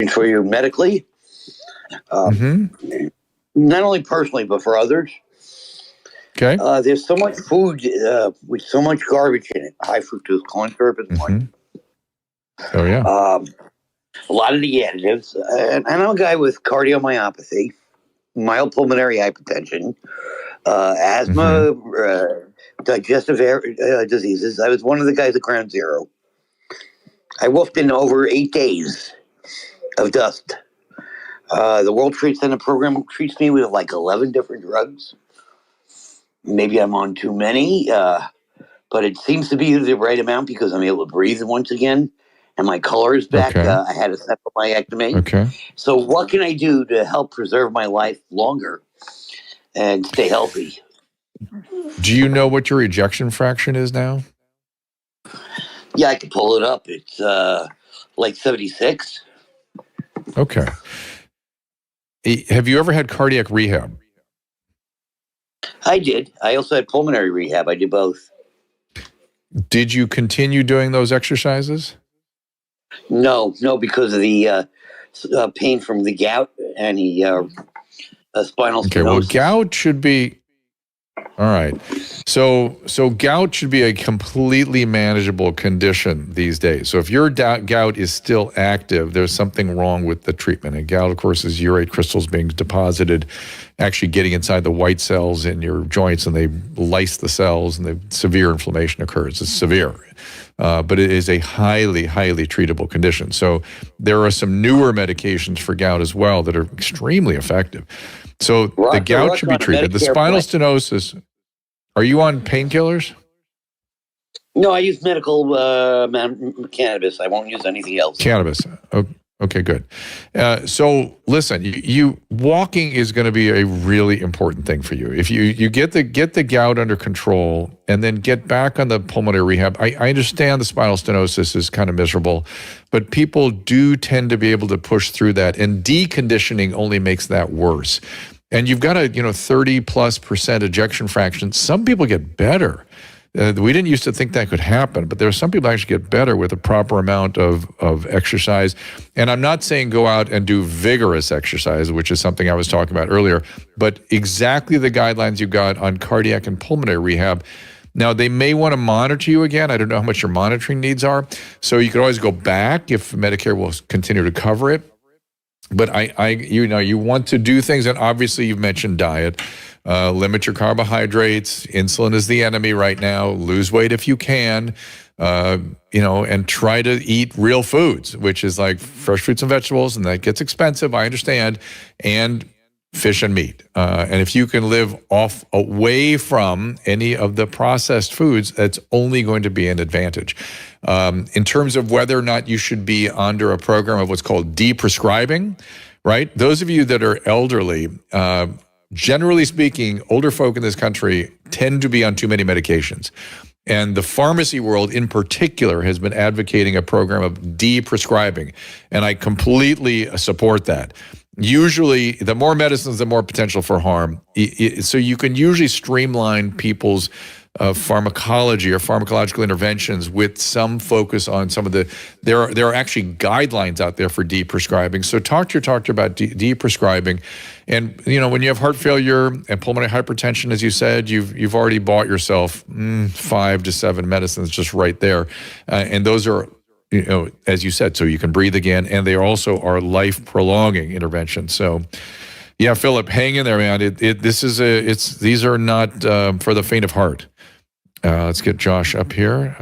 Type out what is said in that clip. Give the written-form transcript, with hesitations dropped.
good for you medically, not only personally, but for others. Okay. There's so much food with so much garbage in it. High fructose corn syrup is one. Oh, yeah. A lot of the additives. And I'm a guy with cardiomyopathy, mild pulmonary hypertension, asthma, digestive diseases. I was one of the guys at Ground Zero. I wolfed in over 8 days of dust. The World Trade Center program treats me with like 11 different drugs. Maybe I'm on too many, but it seems to be the right amount because I'm able to breathe once again, and my color is back. Okay. I had a septicectomy. Okay. So what can I do to help preserve my life longer and stay healthy? Do you know what your ejection fraction is now? Yeah, I can pull it up. It's like 76. Okay. Have you ever had cardiac rehab? I did. I also had pulmonary rehab. I did both. Did you continue doing those exercises? No, because of the pain from the gout and the spinal stenosis. Okay, well, gout should be... All right. So gout should be a completely manageable condition these days. So if your gout is still active, there's something wrong with the treatment. And gout, of course, is urate crystals being deposited, actually getting inside the white cells in your joints, and they lyse the cells, and the severe inflammation occurs. It's severe. But it is a highly, highly treatable condition. So there are some newer medications for gout as well that are extremely effective. So the gout should be treated. The spinal stenosis, are you on painkillers? No, I use medical cannabis. I won't use anything else. Cannabis. Okay, good. So listen, you walking is going to be a really important thing for you. If you get the gout under control and then get back on the pulmonary rehab. I understand the spinal stenosis is kind of miserable, but people do tend to be able to push through that, and deconditioning only makes that worse. And you've got a 30+% ejection fraction. Some people get better. We didn't used to think that could happen, but there are some people actually get better with a proper amount of exercise. And I'm not saying go out and do vigorous exercise, which is something I was talking about earlier, but exactly the guidelines you got on cardiac and pulmonary rehab. Now, they may want to monitor you again. I don't know how much your monitoring needs are. So you could always go back if Medicare will continue to cover it. But you want to do things, and obviously you've mentioned diet. Limit your carbohydrates. Insulin is the enemy right now. Lose weight if you can, and try to eat real foods, which is like fresh fruits and vegetables, and that gets expensive, I understand, and fish and meat. And if you can live away from any of the processed foods, that's only going to be an advantage. In terms of whether or not you should be under a program of what's called de-prescribing, right? Those of you that are elderly, generally speaking, older folk in this country tend to be on too many medications. And the pharmacy world in particular has been advocating a program of de-prescribing. And I completely support that. Usually, the more medicines, the more potential for harm. So you can usually streamline people's pharmacology or pharmacological interventions with some focus on some of there are actually guidelines out there for de-prescribing. So talk to your doctor about de-prescribing. And when you have heart failure and pulmonary hypertension, as you said, you've already bought yourself 5 to 7 medicines just right there. And those are, as you said, so you can breathe again, and they also are life-prolonging interventions. So, yeah, Philip, hang in there, man. These are not for the faint of heart. Let's get Josh up here.